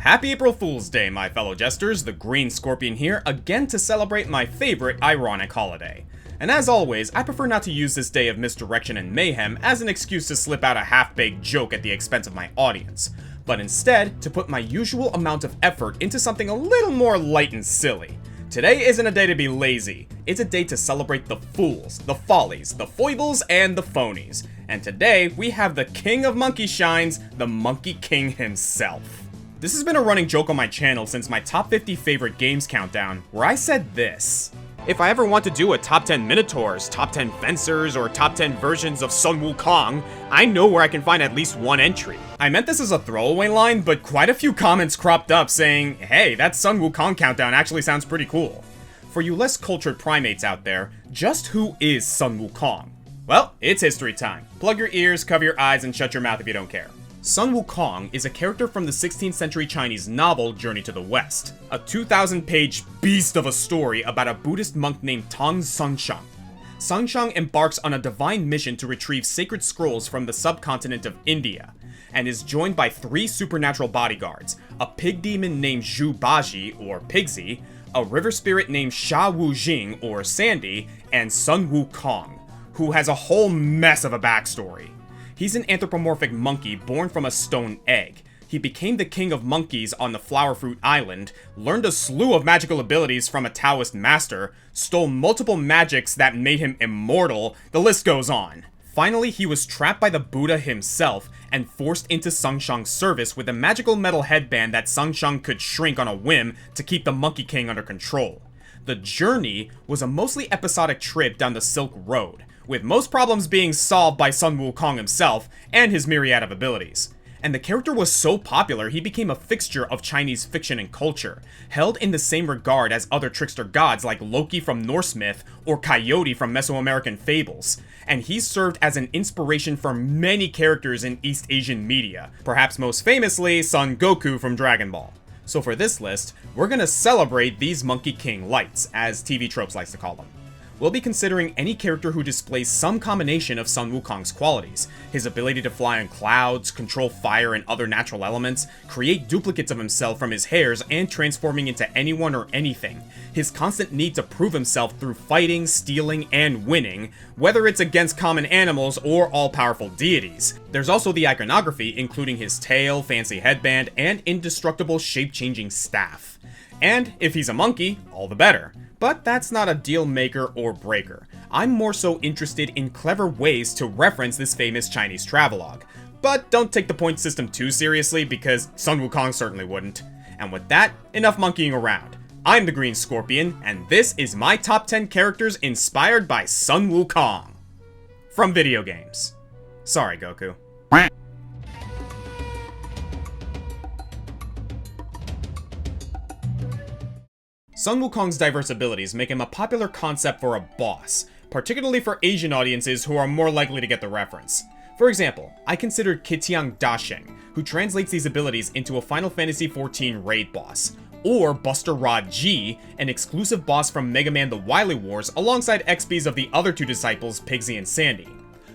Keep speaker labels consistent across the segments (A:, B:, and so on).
A: Happy April Fool's Day, my fellow jesters, the Green Scorpion here, again to celebrate my favorite ironic holiday. And as always, I prefer not to use this day of misdirection and mayhem as an excuse to slip out a half-baked joke at the expense of my audience, but instead to put my usual amount of effort into something a little more light and silly. Today isn't a day to be lazy, it's a day to celebrate the fools, the follies, the foibles, and the phonies. And today, we have the king of monkey shines, the Monkey King himself. This has been a running joke on my channel since my top 50 favorite games countdown, where I said this: if I ever want to do a top 10 Minotaurs, top 10 Fencers, or top 10 versions of Sun Wukong, I know where I can find at least one entry. I meant this as a throwaway line, but quite a few comments cropped up saying, hey, that Sun Wukong countdown actually sounds pretty cool. For you less cultured primates out there, just who is Sun Wukong? Well, it's history time. Plug your ears, cover your eyes, and shut your mouth if you don't care. Sun Wukong is a character from the 16th century Chinese novel Journey to the West, a 2,000-page beast of a story about a Buddhist monk named Tong Sunshang. Sunshang embarks on a divine mission to retrieve sacred scrolls from the subcontinent of India, and is joined by 3 supernatural bodyguards, a pig demon named Zhu Baji, or Pigsy, a river spirit named Sha Wu Jing, or Sandy, and Sun Wukong, who has a whole mess of a backstory. He's an anthropomorphic monkey born from a stone egg. He became the king of monkeys on the Flower Fruit Island, learned a slew of magical abilities from a Taoist master, stole multiple magics that made him immortal, the list goes on. Finally, he was trapped by the Buddha himself and forced into Sunshang's service with a magical metal headband that Sunshang could shrink on a whim to keep the Monkey King under control. The journey was a mostly episodic trip down the Silk Road, with most problems being solved by Sun Wukong himself and his myriad of abilities. And the character was so popular he became a fixture of Chinese fiction and culture, held in the same regard as other trickster gods like Loki from Norse myth or Coyote from Mesoamerican fables, and he served as an inspiration for many characters in East Asian media, perhaps most famously Son Goku from Dragon Ball. So for this list, we're gonna celebrate these Monkey King lights, as TV Tropes likes to call them. We'll be considering any character who displays some combination of Sun Wukong's qualities: his ability to fly on clouds, control fire and other natural elements, create duplicates of himself from his hairs and transforming into anyone or anything, his constant need to prove himself through fighting, stealing, and winning, whether it's against common animals or all-powerful deities. There's also the iconography, including his tail, fancy headband, and indestructible shape-changing staff. And if he's a monkey, all the better. But that's not a deal maker or breaker. I'm more so interested in clever ways to reference this famous Chinese travelogue. But don't take the point system too seriously, because Sun Wukong certainly wouldn't. And with that, enough monkeying around. I'm the Green Scorpion, and this is my top 10 characters inspired by Sun Wukong. From video games. Sorry, Goku. Sun Wukong's diverse abilities make him a popular concept for a boss, particularly for Asian audiences who are more likely to get the reference. For example, I considered Kitiang Dasheng, who translates these abilities into a Final Fantasy XIV raid boss, or Buster Rod G, an exclusive boss from Mega Man The Wily Wars alongside XPs of the other 2 disciples, Pigsy and Sandy.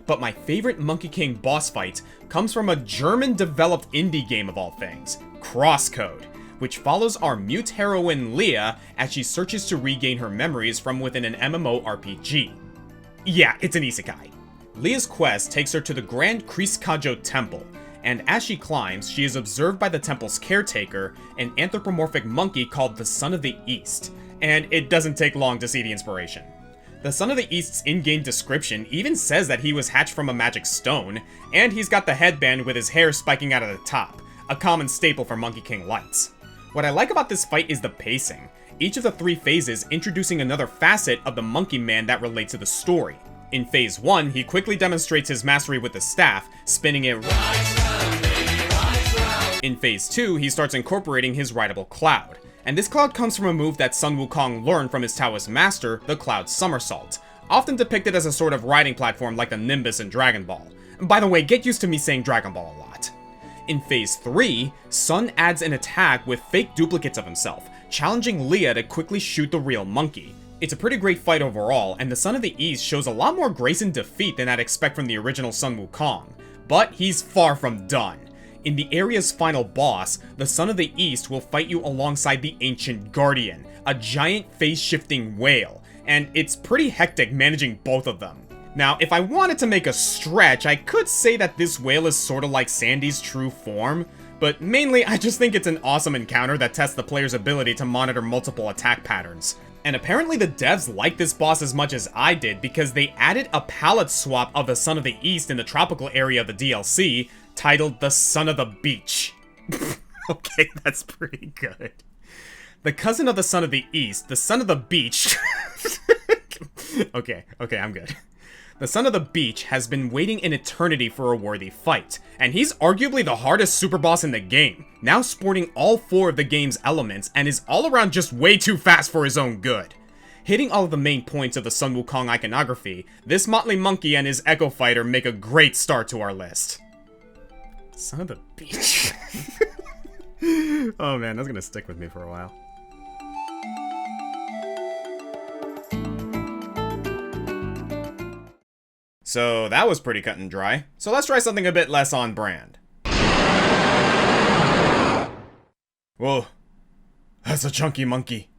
A: But my favorite Monkey King boss fight comes from a German-developed indie game of all things, CrossCode, which follows our mute heroine Leah as she searches to regain her memories from within an MMORPG. Yeah, it's an isekai. Leah's quest takes her to the Grand Kriskajo Temple, and as she climbs, she is observed by the temple's caretaker, an anthropomorphic monkey called the Son of the East, and it doesn't take long to see the inspiration. The Son of the East's in-game description even says that he was hatched from a magic stone, and he's got the headband with his hair spiking out of the top, a common staple for Monkey King lights. What I like about this fight is the pacing, each of the 3 phases introducing another facet of the Monkey Man that relates to the story. In Phase 1, he quickly demonstrates his mastery with the staff, spinning it In Phase 2, he starts incorporating his rideable cloud, and this cloud comes from a move that Sun Wukong learned from his Taoist master, the Cloud Somersault, often depicted as a sort of riding platform like the Nimbus in Dragon Ball. By the way, get used to me saying Dragon Ball a lot. In Phase 3, Sun adds an attack with fake duplicates of himself, challenging Leah to quickly shoot the real monkey. It's a pretty great fight overall, and the Son of the East shows a lot more grace in defeat than I'd expect from the original Sun Wukong, but he's far from done. In the area's final boss, the Son of the East will fight you alongside the Ancient Guardian, a giant phase-shifting whale, and it's pretty hectic managing both of them. Now, if I wanted to make a stretch, I could say that this whale is sorta like Sandy's true form, but mainly I just think it's an awesome encounter that tests the player's ability to monitor multiple attack patterns. And apparently the devs liked this boss as much as I did because they added a palette swap of the Son of the East in the tropical area of the DLC, titled the Son of the Beach. Okay, that's pretty good. The cousin of the Son of the East, the Son of the Beach... Okay, I'm good. The Son of the Beach has been waiting an eternity for a worthy fight, and he's arguably the hardest super boss in the game, now sporting all 4 of the game's elements and is all around just way too fast for his own good. Hitting all of the main points of the Sun Wukong iconography, this motley monkey and his Echo Fighter make a great start to our list. Son of the Beach. Oh man, that's gonna stick with me for a while. So that was pretty cut and dry. So let's try something a bit less on brand. Whoa, that's a chunky monkey.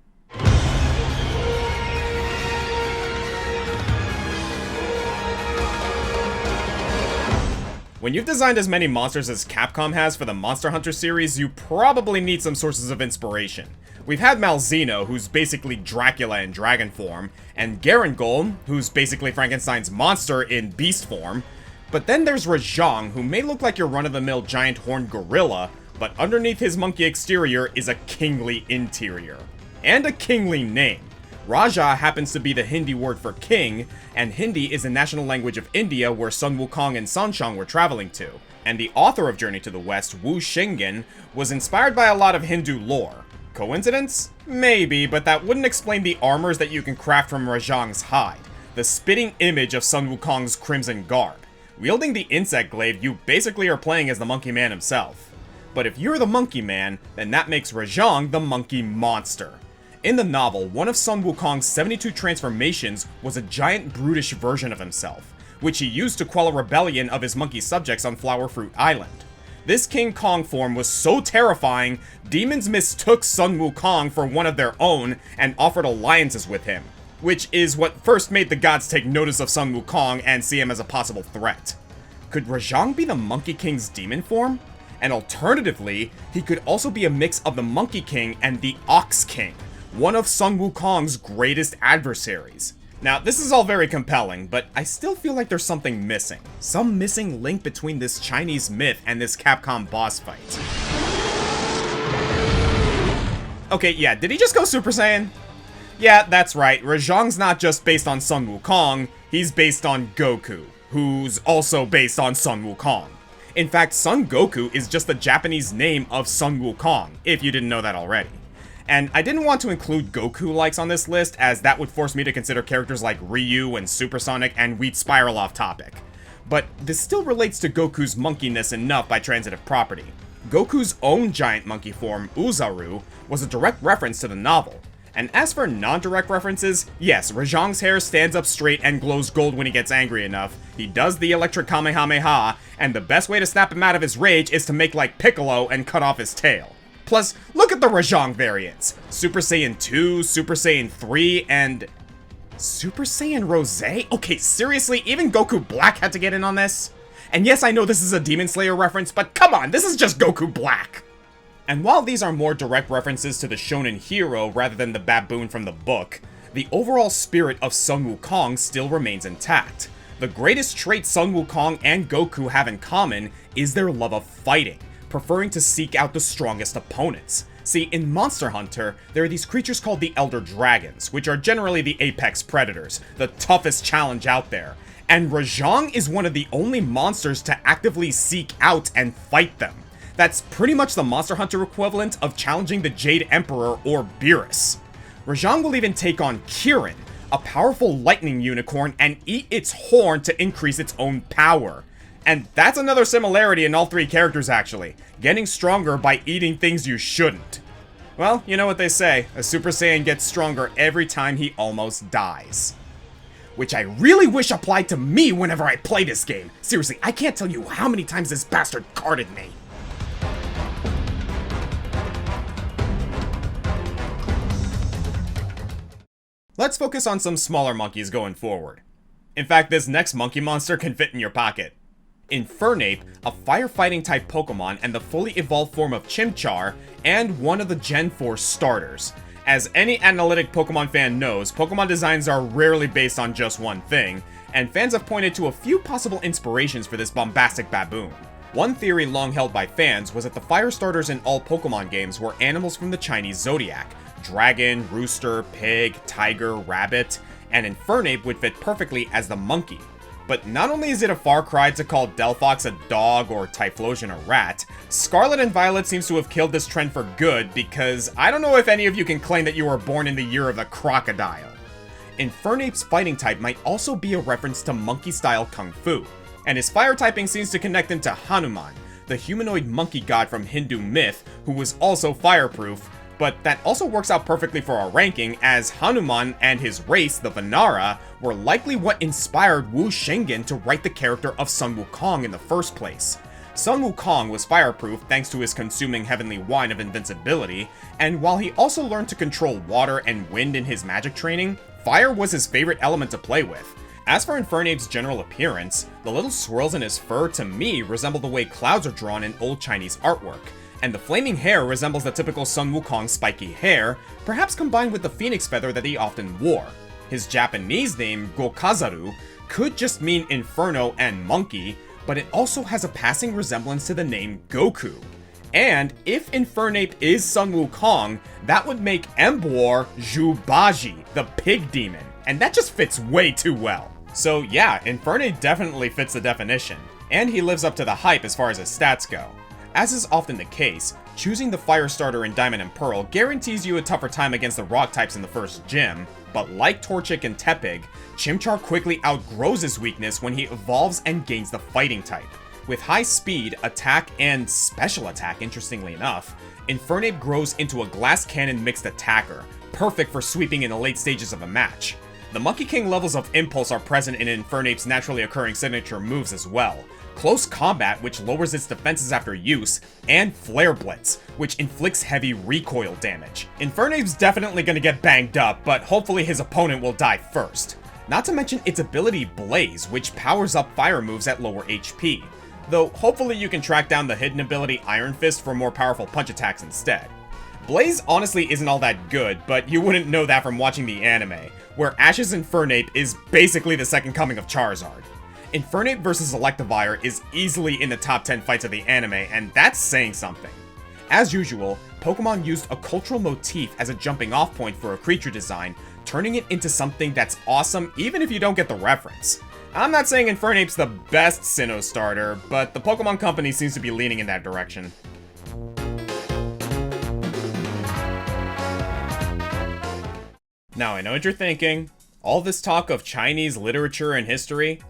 A: When you've designed as many monsters as Capcom has for the Monster Hunter series, you probably need some sources of inspiration. We've had Malzeno, who's basically Dracula in dragon form, and Garangol, who's basically Frankenstein's monster in beast form. But then there's Rajang, who may look like your run-of-the-mill giant horned gorilla, but underneath his monkey exterior is a kingly interior. And a kingly name. Raja happens to be the Hindi word for king, and Hindi is the national language of India where Sun Wukong and Sonson were traveling to. And the author of Journey to the West, Wu Shingen, was inspired by a lot of Hindu lore. Coincidence? Maybe, but that wouldn't explain the armors that you can craft from Rajang's hide, the spitting image of Sun Wukong's crimson garb. Wielding the insect glaive, you basically are playing as the Monkey Man himself. But if you're the Monkey Man, then that makes Rajang the Monkey Monster. In the novel, one of Sun Wukong's 72 transformations was a giant brutish version of himself, which he used to quell a rebellion of his monkey subjects on Flower Fruit Island. This King Kong form was so terrifying, demons mistook Sun Wukong for one of their own and offered alliances with him, which is what first made the gods take notice of Sun Wukong and see him as a possible threat. Could Rajang be the Monkey King's demon form? And alternatively, he could also be a mix of the Monkey King and the Ox King, one of Sun Wukong's greatest adversaries. Now, this is all very compelling, but I still feel like there's something missing. Some missing link between this Chinese myth and this Capcom boss fight. Okay, yeah, did he just go Super Saiyan? Yeah, that's right, Rajang's not just based on Sun Wukong, he's based on Goku, who's also based on Sun Wukong. In fact, Son Goku is just the Japanese name of Sun Wukong, if you didn't know that already. And I didn't want to include Goku-likes on this list, as that would force me to consider characters like Ryu and Supersonic and we'd spiral off topic. But this still relates to Goku's monkeyness enough by transitive property. Goku's own giant monkey form, Uzaru, was a direct reference to the novel. And as for non-direct references, yes, Rajang's hair stands up straight and glows gold when he gets angry enough, he does the electric Kamehameha, and the best way to snap him out of his rage is to make like Piccolo and cut off his tail. Plus, look at the Rajang variants. Super Saiyan 2, Super Saiyan 3, and... Super Saiyan Rose? Okay, seriously, even Goku Black had to get in on this? And yes, I know this is a Demon Slayer reference, but come on, this is just Goku Black! And while these are more direct references to the shonen hero rather than the baboon from the book, the overall spirit of Sun Wukong still remains intact. The greatest trait Sun Wukong and Goku have in common is their love of fighting, preferring to seek out the strongest opponents. See, in Monster Hunter, there are these creatures called the Elder Dragons, which are generally the apex predators, the toughest challenge out there. And Rajang is one of the only monsters to actively seek out and fight them. That's pretty much the Monster Hunter equivalent of challenging the Jade Emperor or Beerus. Rajang will even take on Kirin, a powerful lightning unicorn, and eat its horn to increase its own power. And that's another similarity in all three characters actually, getting stronger by eating things you shouldn't. Well, you know what they say, a Super Saiyan gets stronger every time he almost dies. Which I really wish applied to me whenever I play this game. Seriously, I can't tell you how many times this bastard carded me. Let's focus on some smaller monkeys going forward. In fact, this next monkey monster can fit in your pocket. Infernape, a firefighting type Pokemon and the fully evolved form of Chimchar, and one of the Gen 4 starters. As any analytic Pokemon fan knows, Pokemon designs are rarely based on just one thing, and fans have pointed to a few possible inspirations for this bombastic baboon. One theory long held by fans was that the fire starters in all Pokemon games were animals from the Chinese zodiac: dragon, rooster, pig, tiger, rabbit, and Infernape would fit perfectly as the monkey. But not only is it a far cry to call Delphox a dog or Typhlosion a rat, Scarlet and Violet seems to have killed this trend for good, because I don't know if any of you can claim that you were born in the year of the crocodile. Infernape's fighting type might also be a reference to monkey-style kung fu, and his fire typing seems to connect him to Hanuman, the humanoid monkey god from Hindu myth, who was also fireproof, but that also works out perfectly for our ranking, as Hanuman and his race, the Vanara, were likely what inspired Wu Shingen to write the character of Sun Wukong in the first place. Sun Wukong was fireproof thanks to his consuming heavenly wine of invincibility, and while he also learned to control water and wind in his magic training, fire was his favorite element to play with. As for Infernape's general appearance, the little swirls in his fur to me resemble the way clouds are drawn in old Chinese artwork, and the flaming hair resembles the typical Sun Wukong spiky hair, perhaps combined with the phoenix feather that he often wore. His Japanese name, Gokazaru, could just mean inferno and monkey, but it also has a passing resemblance to the name Goku. And if Infernape is Sun Wukong, that would make Emboar Zhubaji, the pig demon, and that just fits way too well. So yeah, Infernape definitely fits the definition, and he lives up to the hype as far as his stats go. As is often the case, choosing the fire starter in Diamond and Pearl guarantees you a tougher time against the rock types in the first gym, but like Torchic and Tepig, Chimchar quickly outgrows his weakness when he evolves and gains the fighting type. With high speed, attack, and special attack, interestingly enough, Infernape grows into a glass cannon mixed attacker, perfect for sweeping in the late stages of a match. The Monkey King levels of Impulse are present in Infernape's naturally occurring signature moves as well. Close Combat, which lowers its defenses after use, and Flare Blitz, which inflicts heavy recoil damage. Infernape's definitely gonna get banged up, but hopefully his opponent will die first. Not to mention its ability Blaze, which powers up fire moves at lower HP. Though hopefully you can track down the hidden ability Iron Fist for more powerful punch attacks instead. Blaze honestly isn't all that good, but you wouldn't know that from watching the anime, where Ash's Infernape is basically the second coming of Charizard. Infernape vs Electivire is easily in the top 10 fights of the anime, and that's saying something. As usual, Pokemon used a cultural motif as a jumping off point for a creature design, turning it into something that's awesome even if you don't get the reference. I'm not saying Infernape's the best Sinnoh starter, but the Pokemon Company seems to be leaning in that direction. Now I know what you're thinking. All this talk of Chinese literature and history,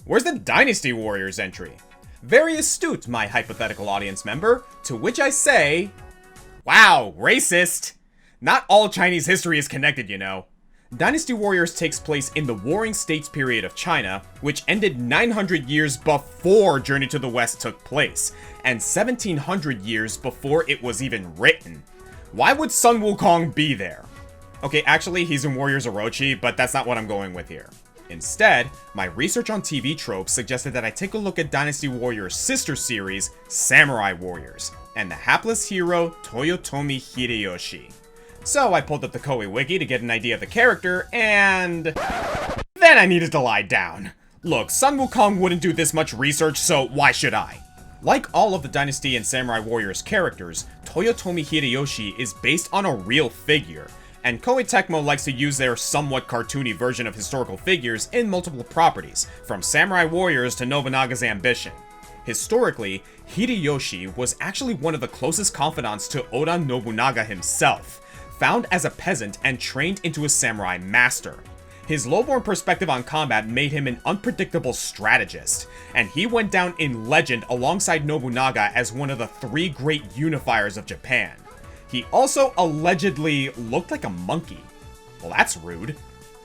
A: where's the Dynasty Warriors entry? Very astute, my hypothetical audience member, to which I say, wow, racist! Not all Chinese history is connected, you know. Dynasty Warriors takes place in the Warring States period of China, which ended 900 years before Journey to the West took place, and 1700 years before it was even written. Why would Sun Wukong be there? Okay, actually, he's in Warriors Orochi, but that's not what I'm going with here. Instead, my research on TV tropes suggested that I take a look at Dynasty Warriors' sister series, Samurai Warriors, and the hapless hero, Toyotomi Hideyoshi. So I pulled up the Koei Wiki to get an idea of the character, and then I needed to lie down. Look, Sun Wukong wouldn't do this much research, so why should I? Like all of the Dynasty and Samurai Warriors characters, Toyotomi Hideyoshi is based on a real figure, and Koei Tecmo likes to use their somewhat cartoony version of historical figures in multiple properties, from Samurai Warriors to Nobunaga's ambition. Historically, Hideyoshi was actually one of the closest confidants to Oda Nobunaga himself, found as a peasant and trained into a samurai master. His lowborn perspective on combat made him an unpredictable strategist, and he went down in legend alongside Nobunaga as one of the 3 great unifiers of Japan. He also allegedly looked like a monkey. Well, that's rude.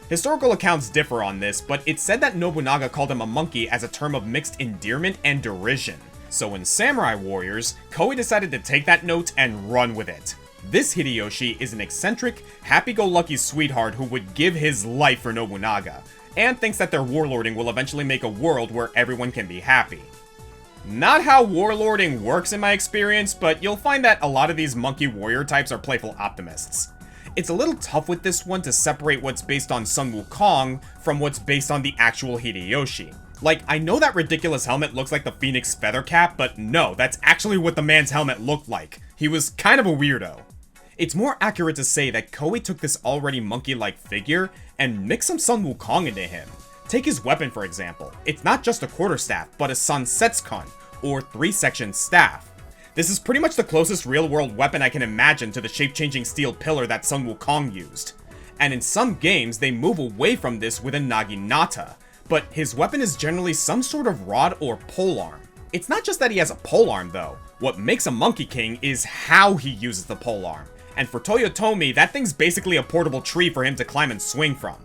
A: Historical accounts differ on this, but it's said that Nobunaga called him a monkey as a term of mixed endearment and derision. So in Samurai Warriors, Koei decided to take that note and run with it. This Hideyoshi is an eccentric, happy-go-lucky sweetheart who would give his life for Nobunaga, and thinks that their warlording will eventually make a world where everyone can be happy. Not how warlording works in my experience, but you'll find that a lot of these monkey warrior types are playful optimists. It's a little tough with this one to separate what's based on Sun Wukong from what's based on the actual Hideyoshi. Like, I know that ridiculous helmet looks like the Phoenix feather cap, but no, that's actually what the man's helmet looked like. He was kind of a weirdo. It's more accurate to say that Koei took this already monkey-like figure and mixed some Sun Wukong into him. Take his weapon for example. It's not just a quarterstaff, but a Sansetsukan, or 3-section staff. This is pretty much the closest real-world weapon I can imagine to the shape-changing steel pillar that Sun Wukong used. And in some games, they move away from this with a Naginata, but his weapon is generally some sort of rod or polearm. It's not just that he has a polearm though. What makes a Monkey King is how he uses the polearm. And for Toyotomi, that thing's basically a portable tree for him to climb and swing from.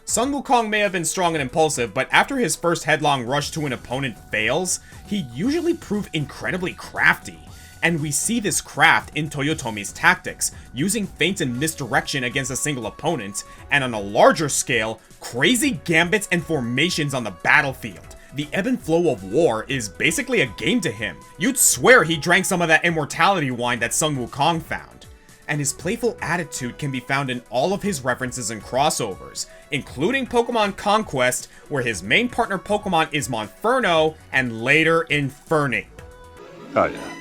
A: Sun Wukong may have been strong and impulsive, but after his first headlong rush to an opponent fails, he usually proved incredibly crafty. And we see this craft in Toyotomi's tactics, using feints and misdirection against a single opponent, and on a larger scale, crazy gambits and formations on the battlefield. The ebb and flow of war is basically a game to him. You'd swear he drank some of that immortality wine that Sun Wukong found. And his playful attitude can be found in all of his references and crossovers, including Pokemon Conquest, where his main partner Pokemon is Monferno, and later Infernape.
B: Oh yeah.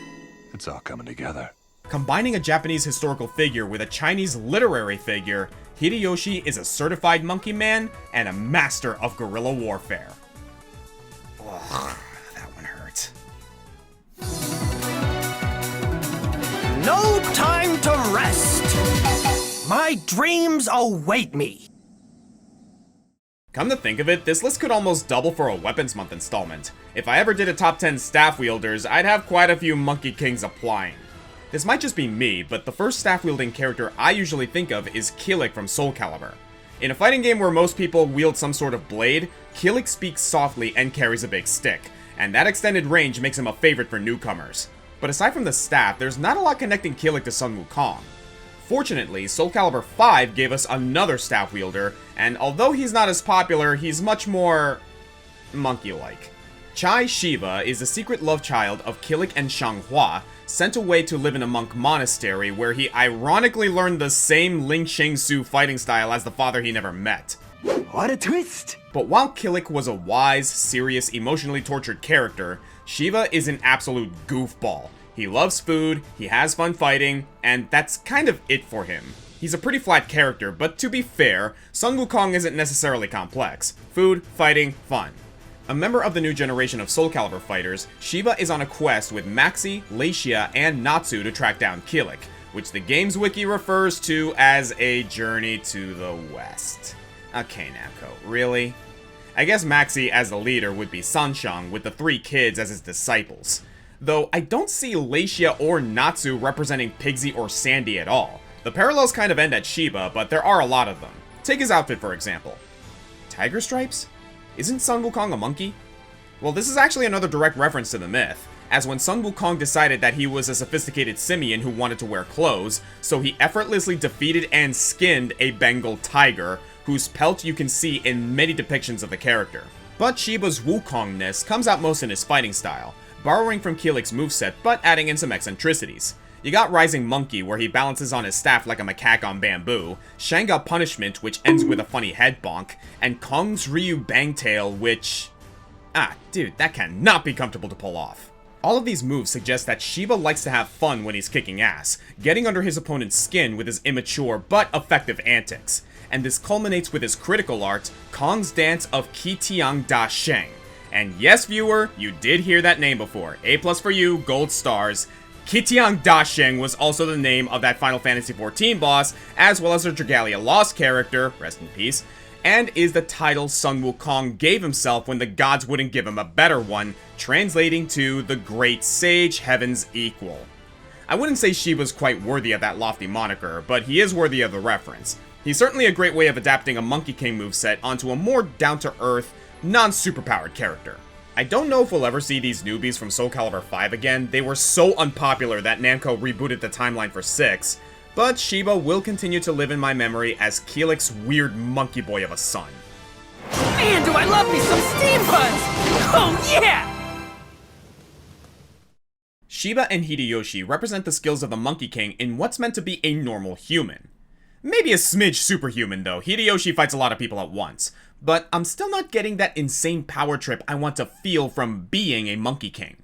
B: It's all coming together.
A: Combining a Japanese historical figure with a Chinese literary figure, Hideyoshi is a certified monkey man and a master of guerrilla warfare. Ugh, that one hurt.
C: No time to rest! My dreams await me!
A: Come to think of it, this list could almost double for a Weapons Month installment. If I ever did a top 10 staff wielders, I'd have quite a few Monkey Kings applying. This might just be me, but the first staff wielding character I usually think of is Kilik from Soul Calibur. In a fighting game where most people wield some sort of blade, Kilik speaks softly and carries a big stick, and that extended range makes him a favorite for newcomers. But aside from the staff, there's not a lot connecting Kilik to Sun Wukong. Fortunately, Soul Calibur 5 gave us another staff wielder, and although he's not as popular, he's much more monkey-like. Chai Xiba is the secret love child of Kilik and Xianghua, sent away to live in a monk monastery where he ironically learned the same Ling Shengsu fighting style as the father he never met.
C: What a twist!
A: But while Kilik was a wise, serious, emotionally tortured character, Xiba is an absolute goofball. He loves food, he has fun fighting, and that's kind of it for him. He's a pretty flat character, but to be fair, Sun Wukong isn't necessarily complex. Food, fighting, fun. A member of the new generation of Soul Calibur fighters, Xiba is on a quest with Maxi, Leixia, and Natsu to track down Kilik, which the game's wiki refers to as a journey to the west. Okay, Namco, really? I guess Maxi as the leader would be Sanshang, with the 3 kids as his disciples. Though I don't see Leixia or Natsu representing Pigsy or Sandy at all. The parallels kind of end at Xiba, but there are a lot of them. Take his outfit for example. Tiger stripes? Isn't Sun Wukong a monkey? Well, this is actually another direct reference to the myth, as when Sun Wukong decided that he was a sophisticated simian who wanted to wear clothes, so he effortlessly defeated and skinned a Bengal tiger, whose pelt you can see in many depictions of the character. But Shiba's Wukongness comes out most in his fighting style, borrowing from Kilik's moveset but adding in some eccentricities. You got Rising Monkey, where he balances on his staff like a macaque on bamboo, Shanga Punishment, which ends with a funny head bonk, and Kong's Ryu Bangtail, which... dude, that cannot be comfortable to pull off. All of these moves suggest that Xiba likes to have fun when he's kicking ass, getting under his opponent's skin with his immature but effective antics. And this culminates with his critical art, Kong's Dance of Qitiang Da Sheng. And yes, viewer, you did hear that name before. A+ for you, gold stars. Qitiang Da Sheng was also the name of that Final Fantasy XIV boss, as well as the Dragalia Lost character, rest in peace, and is the title Sun Wukong gave himself when the gods wouldn't give him a better one, translating to the Great Sage, Heaven's Equal. I wouldn't say Shiba's quite worthy of that lofty moniker, but he is worthy of the reference. He's certainly a great way of adapting a Monkey King moveset onto a more down-to-earth, non-superpowered character. I don't know if we'll ever see these newbies from Soul Calibur 5 again. They were so unpopular that Namco rebooted the timeline for 6, But Xiba will continue to live in my memory as Keelik's weird monkey boy of a son.
C: Man, do I love me some steam buns! Oh yeah!
A: Xiba and Hideyoshi represent the skills of the Monkey King in what's meant to be a normal human. Maybe a smidge superhuman though, Hideyoshi fights a lot of people at once, but I'm still not getting that insane power trip I want to feel from being a Monkey King.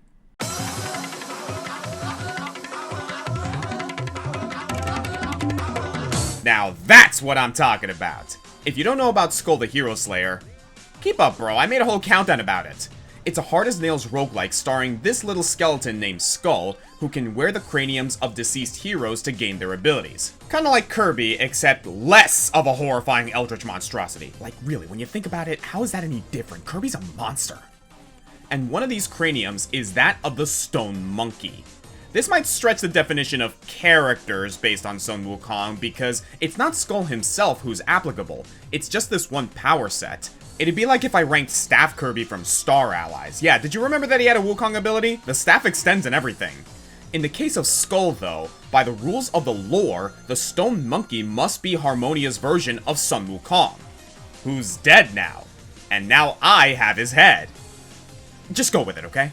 A: Now that's what I'm talking about. If you don't know about Skul the Hero Slayer, keep up bro, I made a whole countdown about it. It's a hard-as-nails roguelike starring this little skeleton named Skul, who can wear the craniums of deceased heroes to gain their abilities. Kinda like Kirby, except less of a horrifying eldritch monstrosity. Like really, when you think about it, how is that any different? Kirby's a monster. And one of these craniums is that of the Stone Monkey. This might stretch the definition of characters based on Sun Wukong, because it's not Skul himself who's applicable, it's just this one power set. It'd be like if I ranked Staff Kirby from Star Allies. Yeah, did you remember that he had a Wukong ability? The staff extends and everything. In the case of Skul though, by the rules of the lore, the Stone Monkey must be Harmonia's version of Sun Wukong, who's dead now. And now I have his head. Just go with it, okay?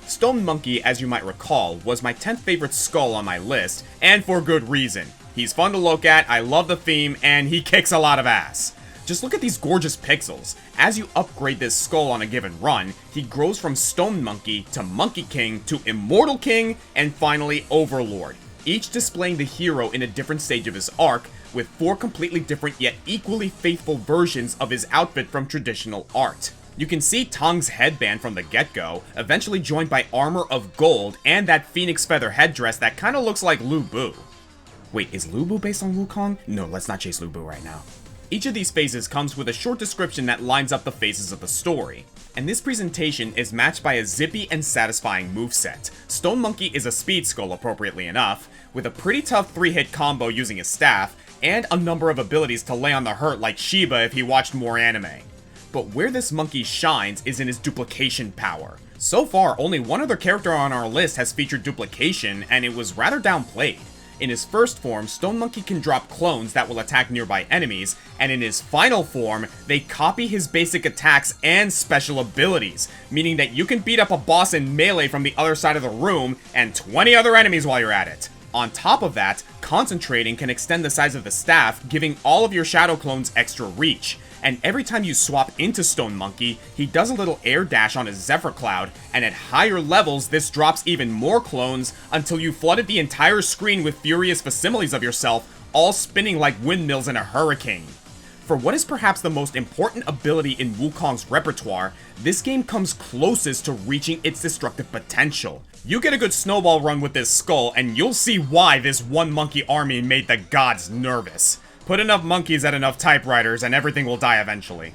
A: Stone Monkey, as you might recall, was my 10th favorite Skul on my list, and for good reason. He's fun to look at, I love the theme, and he kicks a lot of ass. Just look at these gorgeous pixels. As you upgrade this Skul on a given run, he grows from Stone Monkey to Monkey King to Immortal King, and finally Overlord, each displaying the hero in a different stage of his arc, with 4 completely different yet equally faithful versions of his outfit from traditional art. You can see Tong's headband from the get-go, eventually joined by armor of gold and that phoenix feather headdress that kinda looks like Lu Bu. Wait, is Lu Bu based on Wukong? No, let's not chase Lu Bu right now. Each of these phases comes with a short description that lines up the phases of the story. And this presentation is matched by a zippy and satisfying moveset. Stone Monkey is a speed Skul, appropriately enough, with a pretty tough 3-hit combo using his staff, and a number of abilities to lay on the hurt like Xiba if he watched more anime. But where this monkey shines is in his duplication power. So far, only one other character on our list has featured duplication, and it was rather downplayed. In his first form, Stone Monkey can drop clones that will attack nearby enemies, and in his final form, they copy his basic attacks and special abilities, meaning that you can beat up a boss in melee from the other side of the room, and 20 other enemies while you're at it. On top of that, concentrating can extend the size of the staff, giving all of your shadow clones extra reach. And every time you swap into Stone Monkey, he does a little air dash on his Zephyr Cloud, and at higher levels this drops even more clones until you flooded the entire screen with furious facsimiles of yourself, all spinning like windmills in a hurricane. For what is perhaps the most important ability in Wukong's repertoire, this game comes closest to reaching its destructive potential. You get a good snowball run with this Skul, and you'll see why this one monkey army made the gods nervous. Put enough monkeys at enough typewriters and everything will die eventually.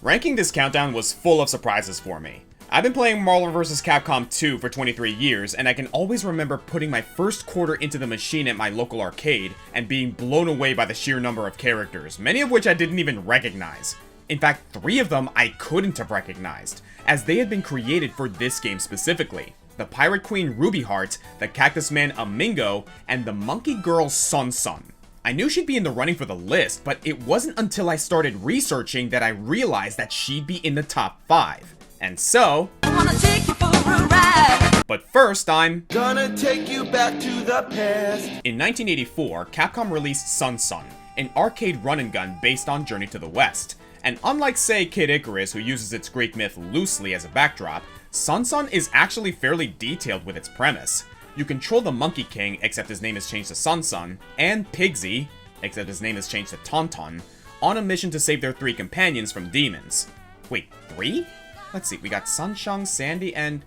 A: Ranking this countdown was full of surprises for me. I've been playing Marvel vs. Capcom 2 for 23 years, and I can always remember putting my first quarter into the machine at my local arcade and being blown away by the sheer number of characters, many of which I didn't even recognize. In fact, 3 of them I couldn't have recognized, as they had been created for this game specifically. The Pirate Queen Ruby Heart, the Cactus Man Amingo, and the Monkey Girl Sonson. I knew she'd be in the running for the list, but it wasn't until I started researching that I realized that she'd be in the top 5. And so, I wanna take you for a ride. But first I'm gonna take you back to the past. In 1984, Capcom released Sonson, an arcade run-and-gun based on Journey to the West. And unlike, say, Kid Icarus, who uses its Greek myth loosely as a backdrop, Sonson is actually fairly detailed with its premise. You control the Monkey King, except his name is changed to Sonson, and Pigsy, except his name is changed to Tonton, on a mission to save their 3 companions from demons. Wait, 3? Let's see, we got Sunshung, Sandy, and...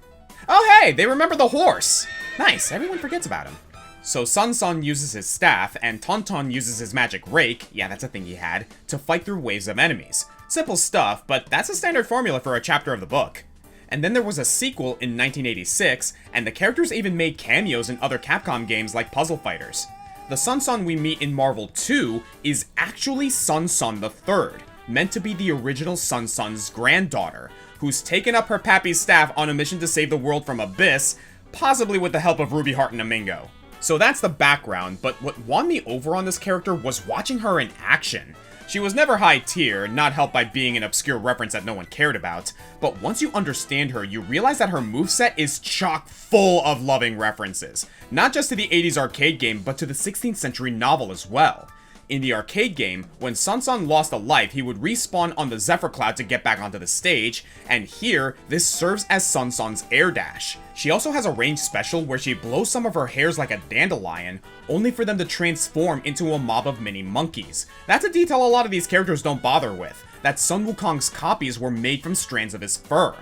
A: Oh hey, they remember the horse! Nice, everyone forgets about him. So Sonson uses his staff, and Tonton uses his magic rake, yeah that's a thing he had, to fight through waves of enemies. Simple stuff, but that's a standard formula for a chapter of the book. And then there was a sequel in 1986, and the characters even made cameos in other Capcom games like Puzzle Fighters. The Sonson we meet in Marvel 2 is actually Sonson III, meant to be the original Sonson's granddaughter, who's taken up her pappy's staff on a mission to save the world from Abyss, possibly with the help of Ruby Heart and Amingo. So that's the background, but what won me over on this character was watching her in action. She was never high tier, not helped by being an obscure reference that no one cared about, but once you understand her, you realize that her moveset is chock full of loving references, not just to the 80s arcade game, but to the 16th century novel as well. In the arcade game, when Sonson lost a life, he would respawn on the Zephyr Cloud to get back onto the stage, and here, this serves as Sonson's air dash. She also has a range special where she blows some of her hairs like a dandelion, only for them to transform into a mob of mini monkeys. That's a detail a lot of these characters don't bother with, that Sun Wukong's copies were made from strands of his fur.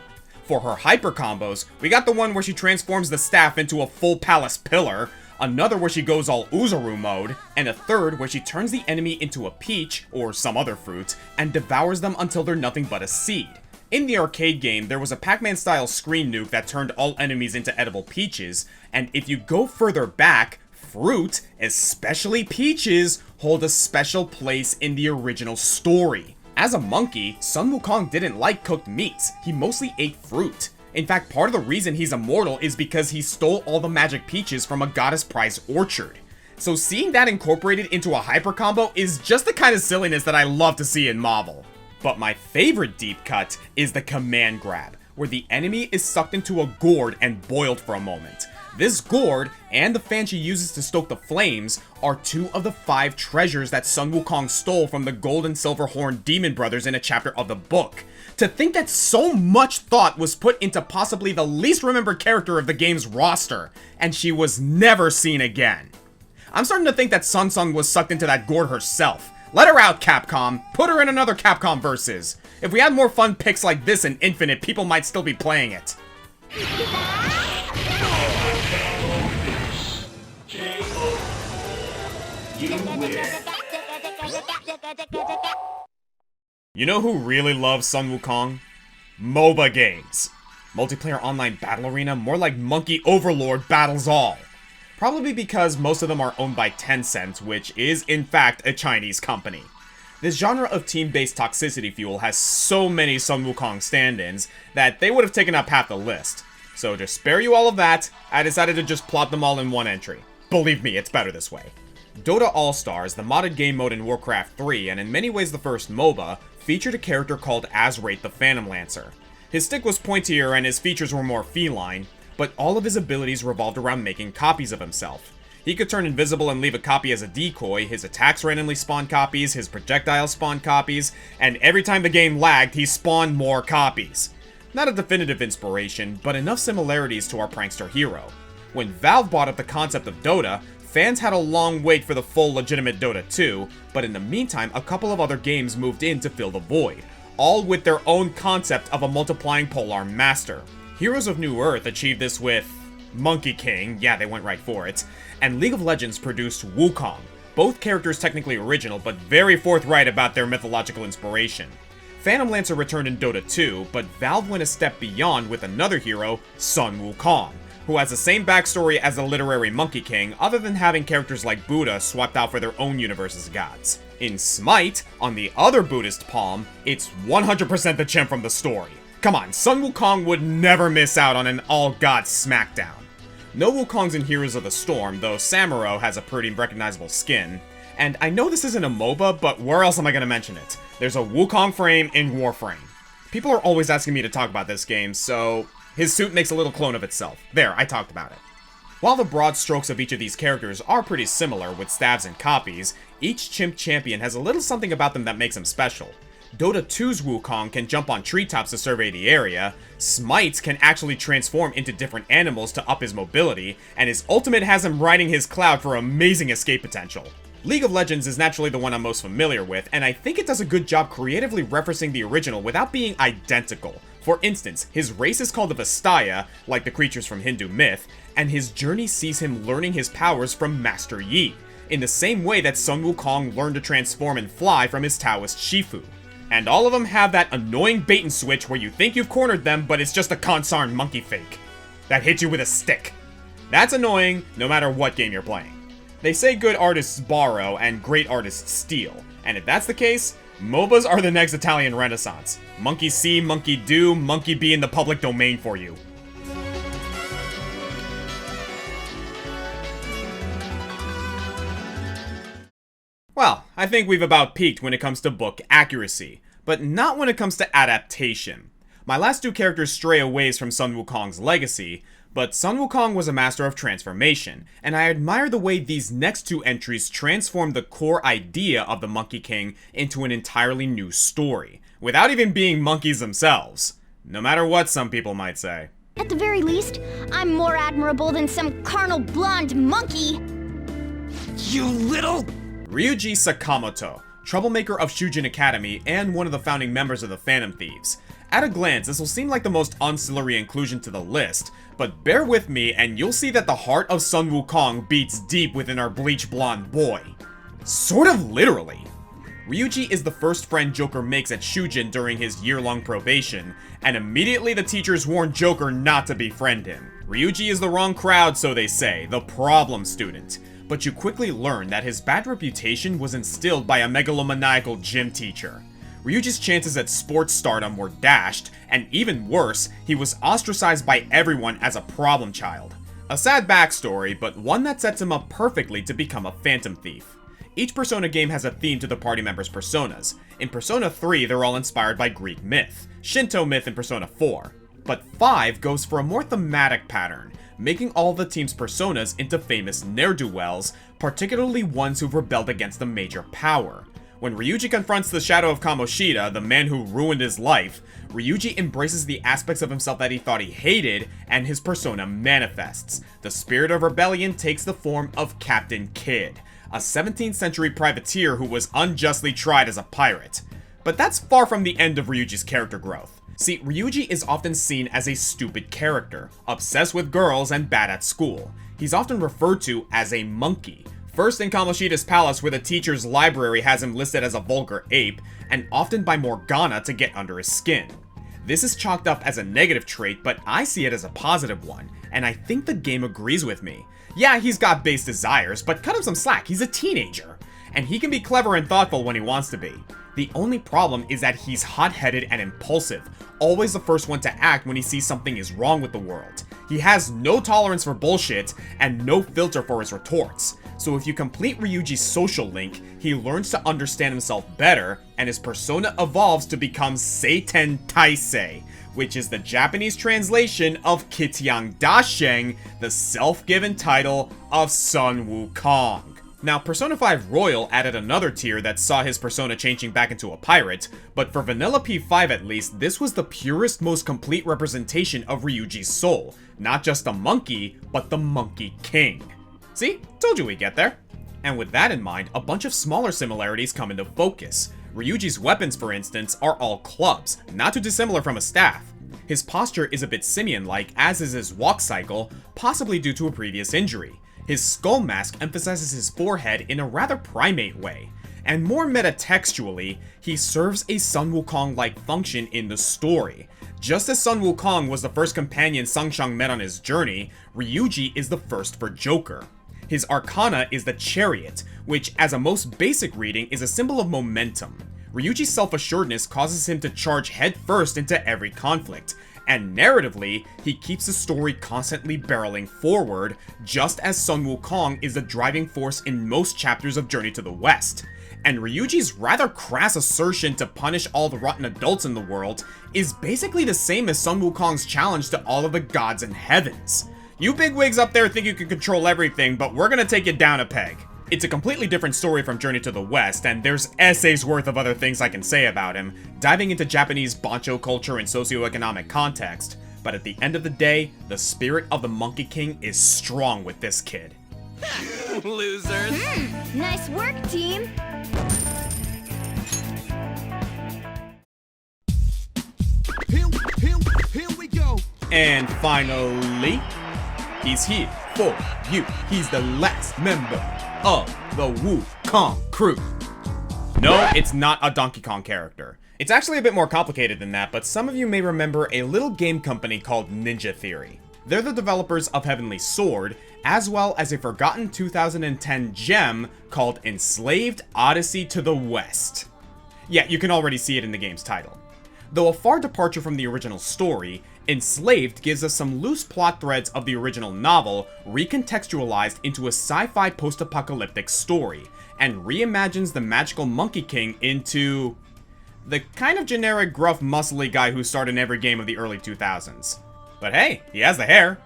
A: For her hyper combos, we got the one where she transforms the staff into a full palace pillar, another where she goes all Uzaru mode, and a third where she turns the enemy into a peach, or some other fruit, and devours them until they're nothing but a seed. In the arcade game, there was a Pac-Man style screen nuke that turned all enemies into edible peaches, and if you go further back, fruit, especially peaches, hold a special place in the original story. As a monkey, Sun Wukong didn't like cooked meats, he mostly ate fruit. In fact, part of the reason he's immortal is because he stole all the magic peaches from a goddess prize orchard. So seeing that incorporated into a hyper combo is just the kind of silliness that I love to see in Marvel. But my favorite deep cut is the command grab, where the enemy is sucked into a gourd and boiled for a moment. This gourd, and the fan she uses to stoke the flames, are 2 of the 5 treasures that Sun Wukong stole from the gold and silver horned demon brothers in a chapter of the book. To think that so much thought was put into possibly the least remembered character of the game's roster, and she was never seen again. I'm starting to think that Sonson was sucked into that gourd herself. Let her out, Capcom! Put her in another Capcom Versus! If we had more fun picks like this in Infinite, people might still be playing it. You know who really loves Sun Wukong? MOBA games. Multiplayer online battle arena, more like Monkey Overlord battles all. Probably because most of them are owned by Tencent, which is in fact a Chinese company. This genre of team-based toxicity fuel has so many Sun Wukong stand-ins that they would have taken up half the list. So to spare you all of that, I decided to just plot them all in one entry. Believe me, it's better this way. Dota All-Stars, the modded game mode in Warcraft 3, and in many ways the first MOBA, featured a character called Azraith the Phantom Lancer. His stick was pointier and his features were more feline, but all of his abilities revolved around making copies of himself. He could turn invisible and leave a copy as a decoy, his attacks randomly spawned copies, his projectiles spawned copies, and every time the game lagged, he spawned more copies. Not a definitive inspiration, but enough similarities to our prankster hero. When Valve bought up the concept of Dota, fans had a long wait for the full legitimate Dota 2, but in the meantime, a couple of other games moved in to fill the void, all with their own concept of a multiplying polearm master. Heroes of New Earth achieved this with Monkey King, yeah, they went right for it, and League of Legends produced Wukong, both characters technically original, but very forthright about their mythological inspiration. Phantom Lancer returned in Dota 2, but Valve went a step beyond with another hero, Sun Wukong, who has the same backstory as the literary Monkey King, other than having characters like Buddha swapped out for their own universe as gods. In Smite, on the other Buddhist palm, it's 100% the chimp from the story. Come on, Sun Wukong would never miss out on an all-gods smackdown. No Wukongs in Heroes of the Storm, though Samuro has a pretty recognizable skin. And I know this isn't a MOBA, but where else am I gonna mention it? There's a Wukong frame in Warframe. People are always asking me to talk about this game, so his suit makes a little clone of itself. There, I talked about it. While the broad strokes of each of these characters are pretty similar, with stabs and copies, each chimp champion has a little something about them that makes them special. Dota 2's Wukong can jump on treetops to survey the area, Smite's can actually transform into different animals to up his mobility, and his ultimate has him riding his cloud for amazing escape potential. League of Legends is naturally the one I'm most familiar with, and I think it does a good job creatively referencing the original without being identical. For instance, his race is called the Vastaya, like the creatures from Hindu myth, and his journey sees him learning his powers from Master Yi, in the same way that Sun Wukong learned to transform and fly from his Taoist Shifu. And all of them have that annoying bait and switch where you think you've cornered them, but it's just a consarn monkey fake that hits you with a stick. That's annoying no matter what game you're playing. They say good artists borrow and great artists steal, and if that's the case, MOBAs are the next Italian Renaissance. Monkey see, monkey do, monkey be in the public domain for you. Well, I think we've about peaked when it comes to book accuracy, but not when it comes to adaptation. My last two characters stray away from Sun Wukong's legacy, but Sun Wukong was a master of transformation, and I admire the way these next two entries transform the core idea of the Monkey King into an entirely new story, without even being monkeys themselves. No matter what some people might say.
D: At the very least, I'm more admirable than some carnal blonde monkey!
C: You little...
A: Ryuji Sakamoto, troublemaker of Shujin Academy and one of the founding members of the Phantom Thieves. At a glance, this will seem like the most ancillary inclusion to the list, but bear with me and you'll see that the heart of Sun Wukong beats deep within our bleach blonde boy. Sort of literally. Ryuji is the first friend Joker makes at Shujin during his year-long probation, and immediately the teachers warn Joker not to befriend him. Ryuji is the wrong crowd, so they say, the problem student. But you quickly learn that his bad reputation was instilled by a megalomaniacal gym teacher. Ryuji's chances at sports stardom were dashed, and even worse, he was ostracized by everyone as a problem child. A sad backstory, but one that sets him up perfectly to become a Phantom Thief. Each Persona game has a theme to the party members' personas. In Persona 3, they're all inspired by Greek myth, Shinto myth in Persona 4. But 5 goes for a more thematic pattern, making all the team's personas into famous ne'er-do-wells, particularly ones who've rebelled against a major power. When Ryuji confronts the shadow of Kamoshida, the man who ruined his life, Ryuji embraces the aspects of himself that he thought he hated, and his persona manifests. The spirit of rebellion takes the form of Captain Kidd, a 17th century privateer who was unjustly tried as a pirate. But that's far from the end of Ryuji's character growth. See, Ryuji is often seen as a stupid character, obsessed with girls and bad at school. He's often referred to as a monkey. First in Kamoshida's palace, where the teacher's library has him listed as a vulgar ape, and often by Morgana to get under his skin. This is chalked up as a negative trait, but I see it as a positive one, and I think the game agrees with me. Yeah, he's got base desires, but cut him some slack, he's a teenager. And he can be clever and thoughtful when he wants to be. The only problem is that he's hot-headed and impulsive, always the first one to act when he sees something is wrong with the world. He has no tolerance for bullshit, and no filter for his retorts. So if you complete Ryuji's social link, he learns to understand himself better, and his persona evolves to become Seiten Taisei, which is the Japanese translation of Kityang Dasheng, the self-given title of Sun Wukong. Now, Persona 5 Royal added another tier that saw his persona changing back into a pirate, but for Vanilla P5 at least, this was the purest, most complete representation of Ryuji's soul. Not just a monkey, but the Monkey King. See? Told you we'd get there. And with that in mind, a bunch of smaller similarities come into focus. Ryuji's weapons, for instance, are all clubs, not too dissimilar from a staff. His posture is a bit simian-like, as is his walk cycle, possibly due to a previous injury. His skull mask emphasizes his forehead in a rather primate way. And more metatextually, he serves a Sun Wukong-like function in the story. Just as Sun Wukong was the first companion Sangshang met on his journey, Ryuji is the first for Joker. His arcana is the Chariot, which, as a most basic reading, is a symbol of momentum. Ryuji's self-assuredness causes him to charge headfirst into every conflict, and narratively, he keeps the story constantly barreling forward, just as Sun Wukong is the driving force in most chapters of Journey to the West. And Ryuji's rather crass assertion to punish all the rotten adults in the world is basically the same as Sun Wukong's challenge to all of the gods in heavens. You bigwigs up there think you can control everything, but we're gonna take it down a peg. It's a completely different story from Journey to the West, and there's essays worth of other things I can say about him, diving into Japanese bancho culture and socioeconomic context, but at the end of the day, the spirit of the Monkey King is strong with this kid.
C: Losers.
D: Nice work, team!
C: Here we go.
A: And finally, he's here for you. He's the last member of the Wukong crew. No, it's not a Donkey Kong character. It's actually a bit more complicated than that, but some of you may remember a little game company called Ninja Theory. They're the developers of Heavenly Sword, as well as a forgotten 2010 gem called Enslaved Odyssey to the West. Yeah, you can already see it in the game's title. Though a far departure from the original story, Enslaved gives us some loose plot threads of the original novel recontextualized into a sci-fi post-apocalyptic story, and reimagines the magical Monkey King into the kind of generic gruff muscly guy who starred in every game of the early 2000s. But hey, he has the hair!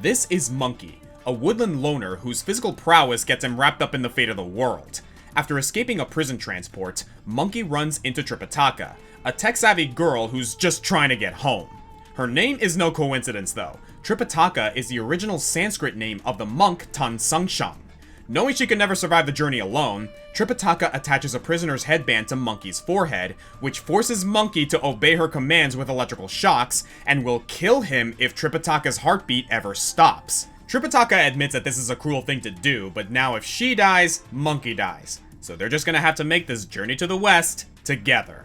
A: This is Monkey, a woodland loner whose physical prowess gets him wrapped up in the fate of the world. After escaping a prison transport, Monkey runs into Tripitaka, a tech-savvy girl who's just trying to get home. Her name is no coincidence though. Tripitaka is the original Sanskrit name of the monk Tan Sungshang. Knowing she could never survive the journey alone, Tripitaka attaches a prisoner's headband to Monkey's forehead, which forces Monkey to obey her commands with electrical shocks, and will kill him if Tripitaka's heartbeat ever stops. Tripitaka admits that this is a cruel thing to do, but now if she dies, Monkey dies. So they're just gonna have to make this journey to the West together.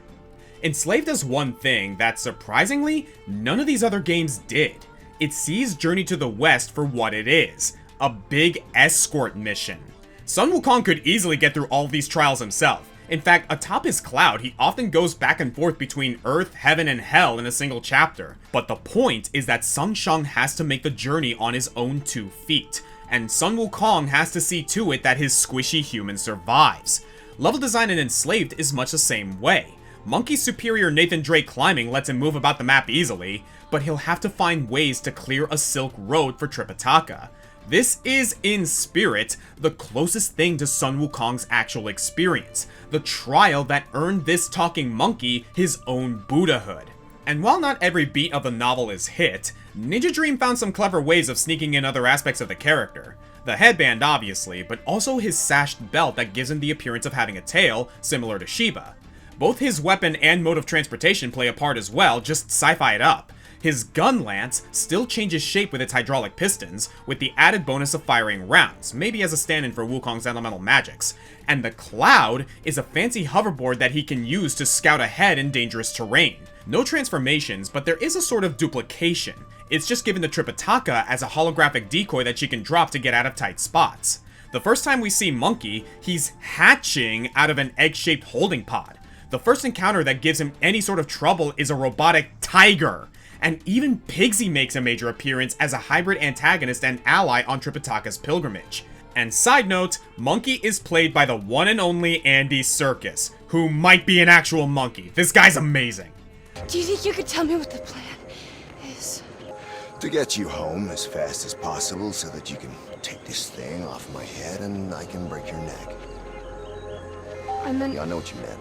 A: Enslaved does one thing that, surprisingly, none of these other games did. It sees Journey to the West for what it is, a big escort mission. Sun Wukong could easily get through all of these trials himself. In fact, atop his cloud, he often goes back and forth between Earth, Heaven, and Hell in a single chapter. But the point is that Sungshang has to make the journey on his own 2 feet, and Sun Wukong has to see to it that his squishy human survives. Level design in Enslaved is much the same way. Monkey's superior Nathan Drake climbing lets him move about the map easily, but he'll have to find ways to clear a silk road for Tripitaka. This is, in spirit, the closest thing to Sun Wukong's actual experience, the trial that earned this talking monkey his own Buddhahood. And while not every beat of the novel is hit, Ninja Dream found some clever ways of sneaking in other aspects of the character. The headband, obviously, but also his sashed belt that gives him the appearance of having a tail, similar to Xiba. Both his weapon and mode of transportation play a part as well, just sci-fi it up. His gun lance still changes shape with its hydraulic pistons, with the added bonus of firing rounds, maybe as a stand-in for Wukong's elemental magics. And the Cloud is a fancy hoverboard that he can use to scout ahead in dangerous terrain. No transformations, but there is a sort of duplication. It's just given to Tripitaka as a holographic decoy that she can drop to get out of tight spots. The first time we see Monkey, he's hatching out of an egg-shaped holding pod. The first encounter that gives him any sort of trouble is a robotic tiger. And even Pigsy makes a major appearance as a hybrid antagonist and ally on Tripitaka's pilgrimage. And side note, Monkey is played by the one and only Andy Serkis, who might be an actual monkey. This guy's amazing.
E: Do you think you could tell me what the plan is?
F: To get you home as fast as possible so that you can take this thing off my head and I can break your neck.
E: And then...
F: Yeah, I know what you meant.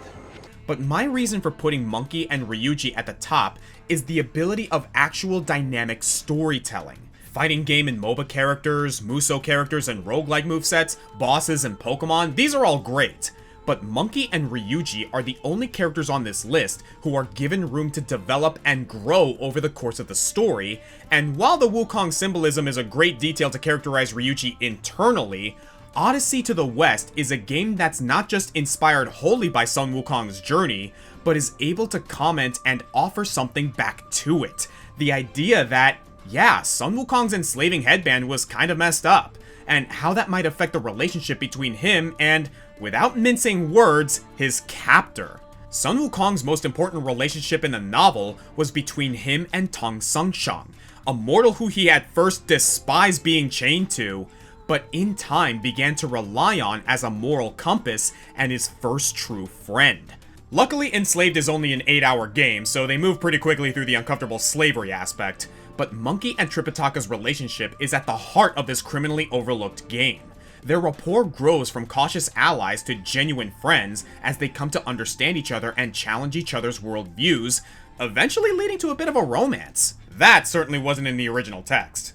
A: But my reason for putting Monkey and Ryuji at the top is the ability of actual dynamic storytelling. Fighting game and MOBA characters, Musou characters and roguelike movesets, bosses and Pokemon, these are all great. But Monkey and Ryuji are the only characters on this list who are given room to develop and grow over the course of the story, and while the Wukong symbolism is a great detail to characterize Ryuji internally, Odyssey to the West is a game that's not just inspired wholly by Sun Wukong's journey, but is able to comment and offer something back to it. The idea that, yeah, Sun Wukong's enslaving headband was kind of messed up, and how that might affect the relationship between him and, without mincing words, his captor. Sun Wukong's most important relationship in the novel was between him and Tang Sungshang, a mortal who he at first despised being chained to, but in time began to rely on as a moral compass and his first true friend. Luckily, Enslaved is only an 8-hour game, so they move pretty quickly through the uncomfortable slavery aspect, but Monkey and Tripitaka's relationship is at the heart of this criminally overlooked game. Their rapport grows from cautious allies to genuine friends as they come to understand each other and challenge each other's worldviews, eventually leading to a bit of a romance. That certainly wasn't in the original text.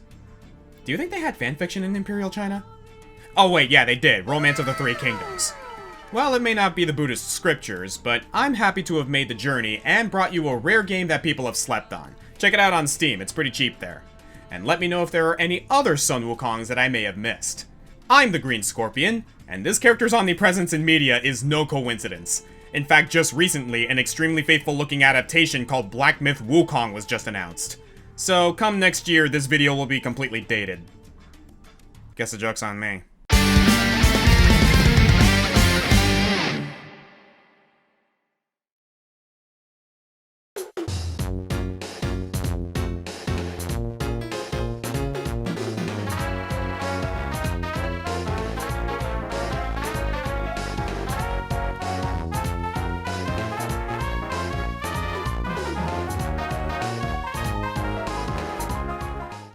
A: Do you think they had fanfiction in Imperial China? Oh wait, yeah, they did. Romance of the Three Kingdoms. Well, it may not be the Buddhist scriptures, but I'm happy to have made the journey and brought you a rare game that people have slept on. Check it out on Steam, it's pretty cheap there. And let me know if there are any other Sun Wukongs that I may have missed. I'm the Green Scorpion, and this character's omnipresence in media is no coincidence. In fact, just recently, an extremely faithful-looking adaptation called Black Myth Wukong was just announced. So, come next year, this video will be completely dated. Guess the joke's on me.